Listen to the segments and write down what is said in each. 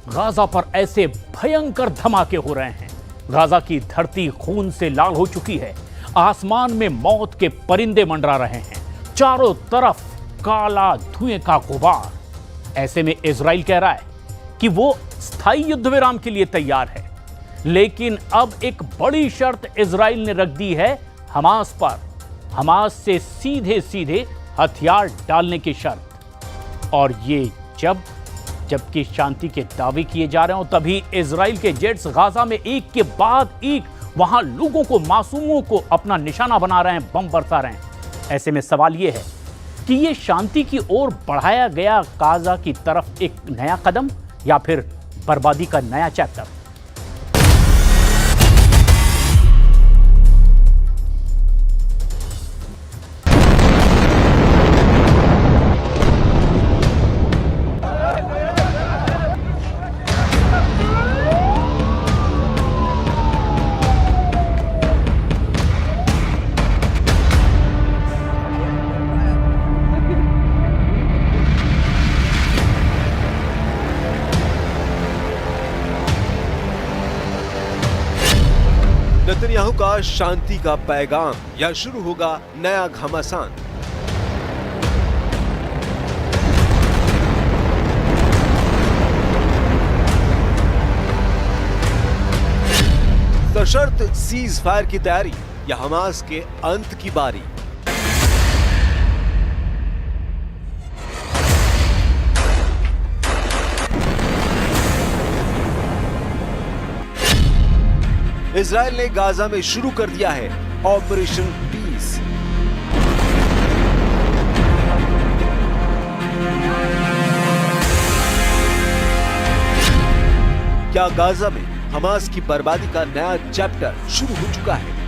Gaza पर ऐसे भयंकर धमाके हो रहे हैं। गाजा की धरती खून से लाल हो चुकी है। आसमान में मौत के परिंदे मंडरा रहे हैं। चारों तरफ काला धुएं का गुबार। ऐसे में इजराइल कह रहा है कि वो स्थायी युद्ध विराम के लिए तैयार है, लेकिन अब एक बड़ी शर्त इजराइल ने रख दी है हमास पर। हमास से सीधे सीधे हथियार डालने की शर्त। और ये जबकि शांति के दावे किए जा रहे हो, तभी इजराइल के जेट्स गाजा में एक के बाद एक वहां लोगों को, मासूमों को अपना निशाना बना रहे हैं, बम बरसा रहे हैं। ऐसे में सवाल यह है कि यह शांति की ओर बढ़ाया गया गाजा की तरफ एक नया कदम या फिर बर्बादी का नया चैप्टर। नेतन्याहू का शांति का पैगाम या शुरू होगा नया घमासान। सशर्त सीज फायर की तैयारी या हमास के अंत की बारी। इजराइल ने गाजा में शुरू कर दिया है ऑपरेशन पीस। क्या गाजा में हमास की बर्बादी का नया चैप्टर शुरू हो चुका है?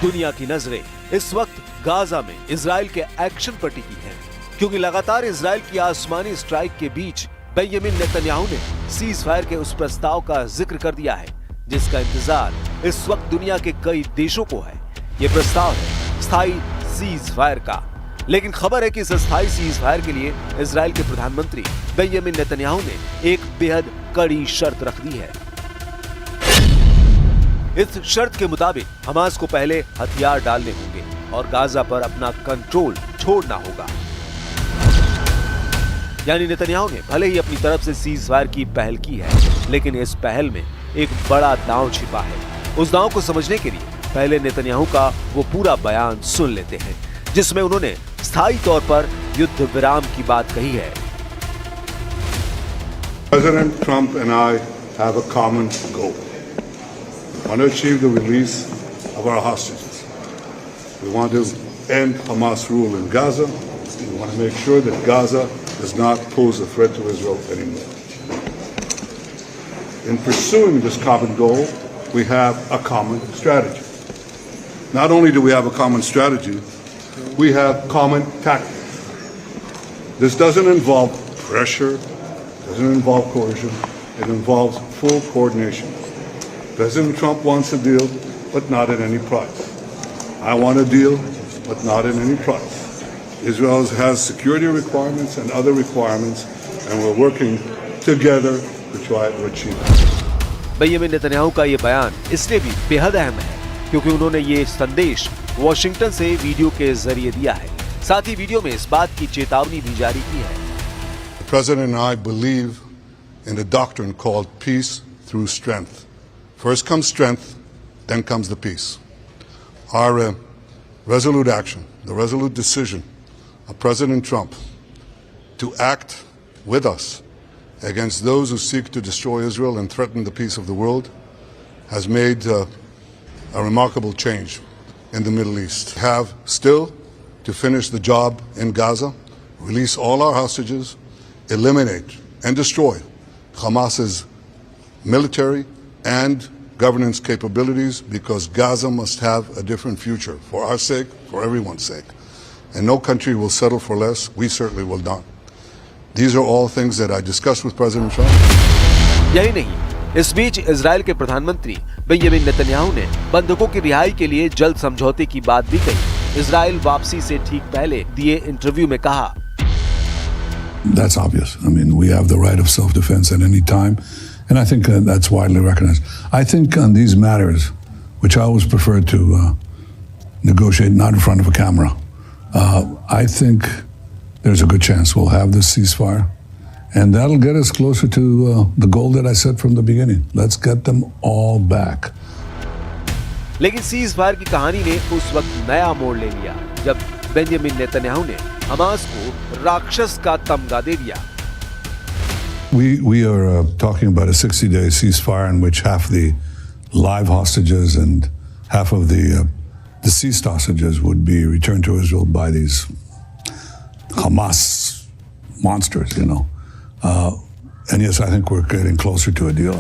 दुनिया की नजरें इस वक्त गाजा में इजराइल के एक्शन पर टिकी हैं, क्योंकि लगातार इजराइल की आसमानी स्ट्राइक के बीच बेंजामिन नेतन्याहू ने सीज फायर के उस प्रस्ताव का जिक्र कर दिया है जिसका इंतजार इस वक्त दुनिया के कई देशों को है। यह प्रस्ताव है स्थायी सीज फायर का। लेकिन खबर है कि इस स्थायी सीज फायर के लिए इजराइल के प्रधानमंत्री बेंजामिन नेतन्याहू ने एक बेहद कड़ी शर्त रख दी है। इस शर्त के मुताबिक हमास को पहले हथियार डालने होंगे और गाजा पर अपना कंट्रोल छोड़ना होगा। यानी नेतन्याहू ने भले ही अपनी तरफ से सीज फायर की पहल की है, लेकिन इस पहल में एक बड़ा दांव छिपा है। उस दांव को समझने के लिए पहले नेतन्याहू का वो पूरा बयान सुन लेते हैं जिसमें उन्होंने स्थायी तौर पर युद्ध विराम की बात कही है। President Trump and I have a common goal. We want to achieve the release of our hostages. We want to end Hamas rule in Gaza. We want to make sure that Gaza does not pose a threat to Israel anymore. In pursuing this common goal, we have a common strategy. Not only do we have a common strategy, we have common tactics. This doesn't involve pressure, doesn't involve coercion, it involves full coordination. President Trump wants a deal, but not at any price. I want a deal, but not at any price. Israel has security requirements and other requirements, and we're working together to try to achieve that. Benjamin Netanyahu का ये बयान इसलिए भी बेहद अहम है क्योंकि उन्होंने ये संदेश वॉशिंगटन से वीडियो के जरिए दिया है। साथ ही वीडियो में इस बात की चेतावनी भी जारी की है। The President and I believe in a doctrine called peace through strength. First comes strength, then comes the peace. Our resolute action, the resolute decision of President Trump to act with us against those who seek to destroy Israel and threaten the peace of the world has made a remarkable change in the Middle East. We have still to finish the job in Gaza, release all our hostages, eliminate and destroy Hamas's military and governance capabilities, because Gaza must have a different future for our sake, for everyone's sake. And no country will settle for less. We certainly will not. These are all things that I discussed with President Trump. यही नहीं, इस बीच Israel के प्रधानमंत्री Benjamin Netanyahu ने बंधकों की रिहाई के लिए जल्द समझौते की बात भी कही। इजराइल वापसी से ठीक पहले दिए इंटरव्यू में कहा, That's obvious. I mean, we have the right of self-defense at any time, and I think that's widely recognized. I think on these matters, which I always prefer to negotiate not in front of a camera, I think there's a good chance we'll have this ceasefire, and that'll get us closer to the goal that I set from the beginning. Let's get them all back. लेकिन cease fire की कहानी ने उस वक्त नया मोड़ ले लिया जब बेंजामिन नेतन्याहू ने हमास को राक्षस का तमगा दे दिया। We are talking about a 60-day ceasefire in which half the live hostages and half of the deceased hostages would be returned to Israel by these Hamas monsters, you know. And yes, I think we're getting closer to a deal.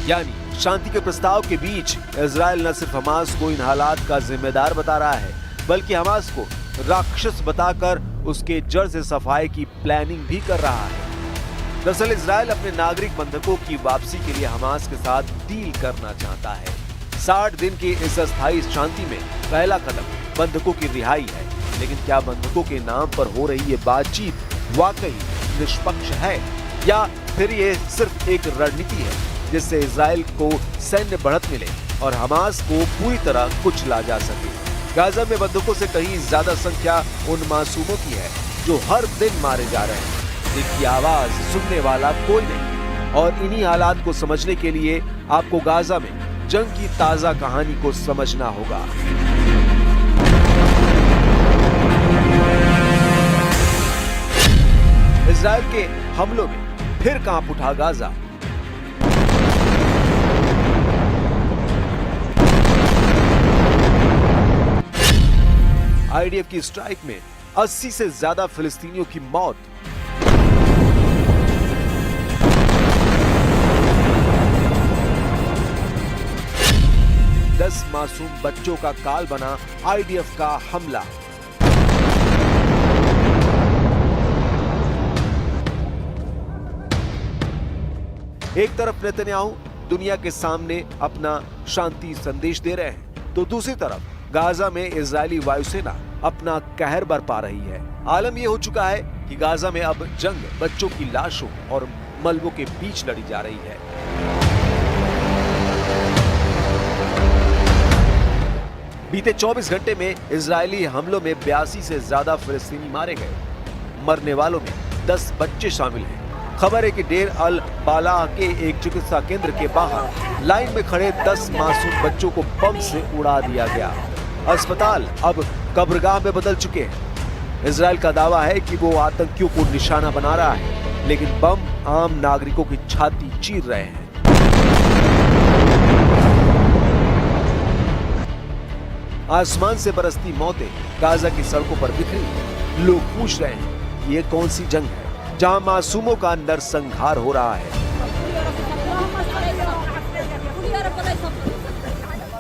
यानी शांति के प्रस्ताव के बीच Israel न सिर्फ Hamas को इन हालात का जिम्मेदार बता रहा है, बल्कि हमास को राक्षस बताकर उसके जड़ से सफाई की प्लानिंग भी कर रहा है। दरअसल इजराइल अपने नागरिक बंधकों की वापसी के लिए हमास के साथ डील करना चाहता है। 60 दिन की इस अस्थायी शांति में पहला कदम बंधकों की रिहाई है, लेकिन क्या बंधकों के नाम पर हो रही ये बातचीत वाकई निष्पक्ष है या फिर ये सिर्फ एक रणनीति है जिससे इजराइल को सैन्य बढ़त मिले और हमास को पूरी तरह कुचला जा सके। गाजा में बंधकों से कहीं ज्यादा संख्या उन मासूमों की है जो हर दिन मारे जा रहे हैं, जिनकी आवाज सुनने वाला कोई नहीं। और इन्हीं हालात को समझने के लिए आपको गाजा में जंग की ताजा कहानी को समझना होगा। इजराइल के हमलों में फिर कांप उठा गाजा। आईडीएफ की स्ट्राइक में 80 से ज्यादा फिलिस्तीनियों की मौत। दस मासूम बच्चों का काल बना आईडीएफ का हमला। एक तरफ नेतन्याहू दुनिया के सामने अपना शांति संदेश दे रहे हैं, तो दूसरी तरफ गाजा में इजरायली वायुसेना अपना कहर बरपा रही है। आलम यह हो चुका है कि गाजा में अब जंग बच्चों की लाशों और मलबों के बीच लड़ी जा रही है। बीते 24 घंटे में इजरायली हमलों में 82 से ज्यादा फिलिस्तीनी मारे गए। मरने वालों में 10 बच्चे शामिल हैं। खबर है कि डेर अल बालाह के एक चिकित्सा केंद्र के बाहर लाइन में खड़े 10 मासूम बच्चों को बम से उड़ा दिया गया। अस्पताल अब कब्रगाह में बदल चुके हैं। इजराइल का दावा है कि वो आतंकियों को निशाना बना रहा है, लेकिन बम आम नागरिकों की छाती चीर रहे हैं। आसमान से बरसती मौतें गाजा की सड़कों पर बिखरी। लोग पूछ रहे हैं, ये कौन सी जंग है जहां मासूमों का नरसंहार हो रहा है।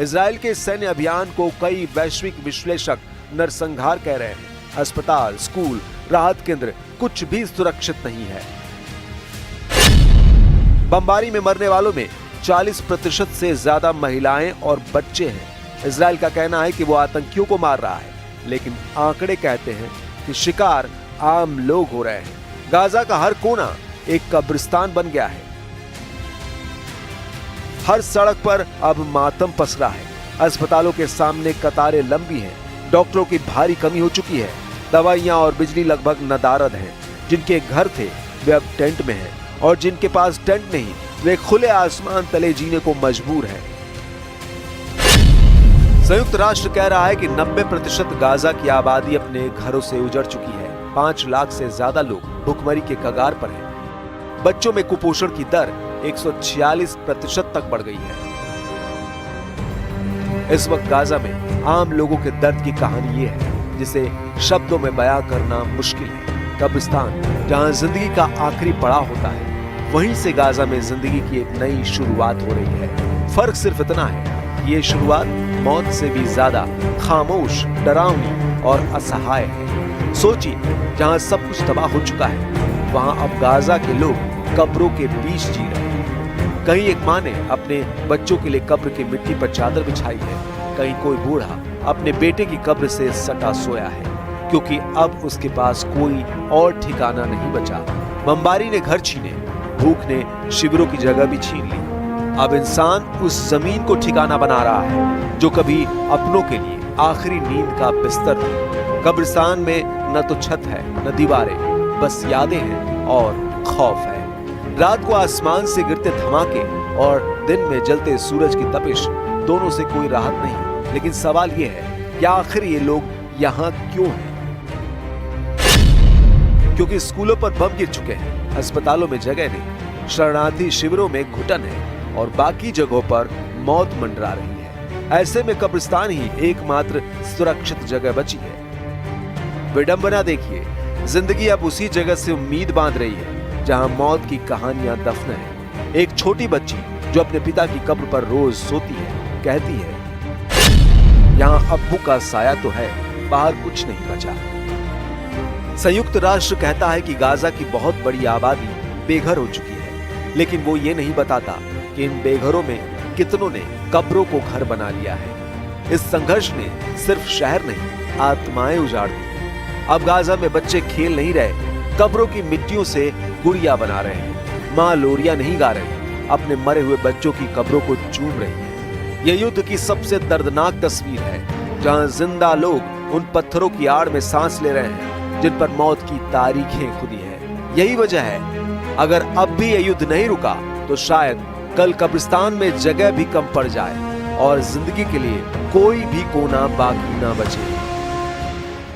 इजराइल के सैन्य अभियान को कई वैश्विक विश्लेषक नरसंहार कह रहे हैं। अस्पताल, स्कूल, राहत केंद्र कुछ भी सुरक्षित नहीं है। बमबारी में मरने वालों में 40% से ज्यादा महिलाएं और बच्चे हैं। इजराइल का कहना है कि वो आतंकियों को मार रहा है, लेकिन आंकड़े कहते हैं कि शिकार आम लोग हो रहे हैं। गाजा का हर कोना एक कब्रिस्तान बन गया है। हर सड़क पर अब मातम पसरा है। अस्पतालों के सामने कतारें लंबी हैं। डॉक्टरों की भारी कमी हो चुकी है। दवाइयां और बिजली लगभग नदारद हैं। जिनके घर थे वे अब टेंट में हैं, और जिनके पास टेंट नहीं वे खुले आसमान तले जीने को मजबूर हैं। संयुक्त राष्ट्र कह रहा है कि 90% गाजा की आबादी अपने घरों से उजड़ चुकी है। 5 लाख से ज्यादा लोग भुखमरी के कगार पर हैं। बच्चों में कुपोषण की दर 146% तक बढ़ गई है। इस वक्त गाजा में आम लोगों के दर्द की कहानी ये है जिसे शब्दों में बयां करना मुश्किल है। कब्रिस्तान जहां जिंदगी का आखिरी पड़ाव होता है, वहीं से गाजा में जिंदगी की एक नई शुरुआत हो रही है। फर्क सिर्फ इतना है कि ये शुरुआत मौत से भी ज्यादा खामोश, डरावनी और असहाय है। सोचिए, जहां सब कुछ तबाह हो चुका है, वहां अब गाजा के लोग कब्रों के बीच जी रहे हैं। कहीं एक माँ ने अपने बच्चों के लिए कब्र की मिट्टी पर चादर बिछाई है, कहीं कोई बूढ़ा अपने बेटे की कब्र से सटा सोया है, क्योंकि अब उसके पास कोई और ठिकाना नहीं बचा। बमबारी ने घर छीने, भूख ने शिविरों की जगह भी छीन ली। अब इंसान उस जमीन को ठिकाना बना रहा है जो कभी अपनों के लिए आखिरी नींद का बिस्तर थी। कब्रिस्तान में न तो छत है, न दीवारें, बस यादें हैं और खौफ है। रात को आसमान से गिरते धमाके और दिन में जलते सूरज की तपिश, दोनों से कोई राहत नहीं। लेकिन सवाल यह है कि आखिर ये लोग यहाँ क्यों हैं? क्योंकि स्कूलों पर बम गिर चुके हैं, अस्पतालों में जगह नहीं, शरणार्थी शिविरों में घुटन है और बाकी जगहों पर मौत मंडरा रही है। ऐसे में कब्रिस्तान ही एकमात्र सुरक्षित जगह बची है। विडंबना देखिए, जिंदगी अब उसी जगह से उम्मीद बांध रही है जहां मौत की कहानियां दफन है। एक छोटी बच्ची जो अपने पिता की कब्र पर रोज सोती है, कहती है, यहाँ अब्बू का साया तो है, बाहर कुछ नहीं बचा। संयुक्त राष्ट्र कहता है कि गाजा की बहुत बड़ी आबादी बेघर हो चुकी है, लेकिन वो ये नहीं बताता कि इन बेघरों में कितनों ने कब्रों को घर बना लिया है। इस संघर्ष ने सिर्फ शहर नहीं, आत्माएं उजाड़ दी। अब गाजा में बच्चे खेल नहीं रहे, कब्रों की मिट्टियों से गुड़िया बना रहे हैं। माँ लोरियां नहीं गा रही, अपने मरे हुए बच्चों की कब्रों को चूम रही है। यह युद्ध की सबसे दर्दनाक तस्वीर है, जहां जिंदा लोग उन पत्थरों की आड़ में सांस ले रहे हैं जिन पर मौत की तारीखें खुदी है। यही वजह है, अगर अब भी यह युद्ध नहीं रुका तो शायद कल कब्रिस्तान में जगह भी कम पड़ जाए और जिंदगी के लिए कोई भी कोना बाकी ना बचे।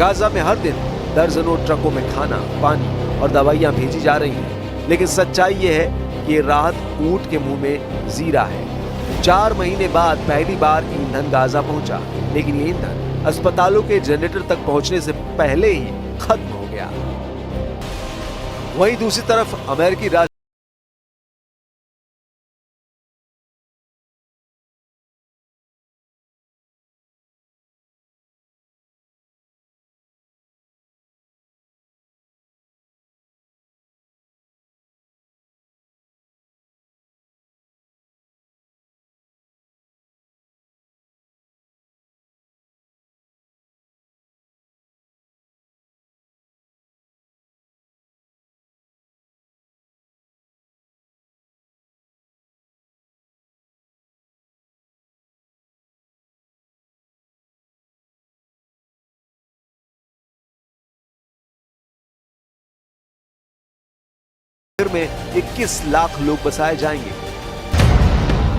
गाजा में हर दिन दर्जनों ट्रकों में खाना, पानी और दवाइयां भेजी जा रही हैं, लेकिन सच्चाई यह है कि राहत ऊंट के मुंह में जीरा है। 4 महीने बाद पहली बार ईंधन गाजा पहुंचा, लेकिन ये ईंधन अस्पतालों के जनरेटर तक पहुंचने से पहले ही खत्म हो गया। वहीं दूसरी तरफ अमेरिकी राष्ट्र में 21 लाख लोग बसाए जाएंगे,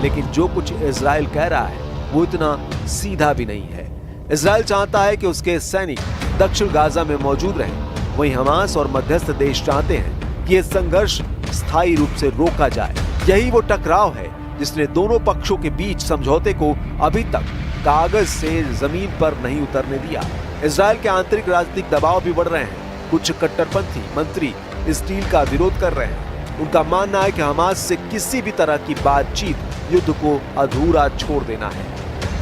लेकिन जो कुछ इजराइल कह रहा है वो इतना सीधा भी नहीं है। इजराइल चाहता है कि उसके सैनिक दक्षिण गाजा में मौजूद रहें, वहीं हमास और मध्यस्थ देश चाहते हैं कि यह संघर्ष स्थायी रूप से रोका जाए। यही वो टकराव है जिसने दोनों पक्षों के बीच समझौते को अभी तक कागज से जमीन पर नहीं उतरने दिया। इजराइल के आंतरिक राजनीतिक दबाव भी बढ़ रहे हैं। कुछ कट्टरपंथी मंत्री इस डील का विरोध कर रहे हैं। उनका मानना है कि हमास से किसी भी तरह की बातचीत युद्ध को अधूरा छोड़ देना है।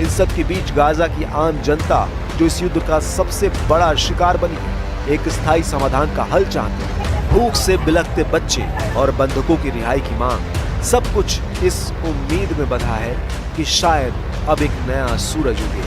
इन सब के बीच गाजा की आम जनता, जो इस युद्ध का सबसे बड़ा शिकार बनी है, एक स्थायी समाधान का हल चाहते हैं। भूख से बिलखते बच्चे और बंधकों की रिहाई की मांग, सब कुछ इस उम्मीद में बंधा है कि शायद अब एक नया सूरज उगे।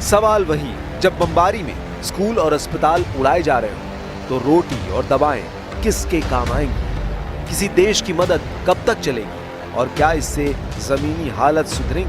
सवाल वही, जब बमबारी में स्कूल और अस्पताल उड़ाए जा रहे हो तो रोटी और दवाएं किसके काम आएंगी? किसी देश की मदद कब तक चलेगी? और क्या इससे जमीनी हालत सुधरेगी?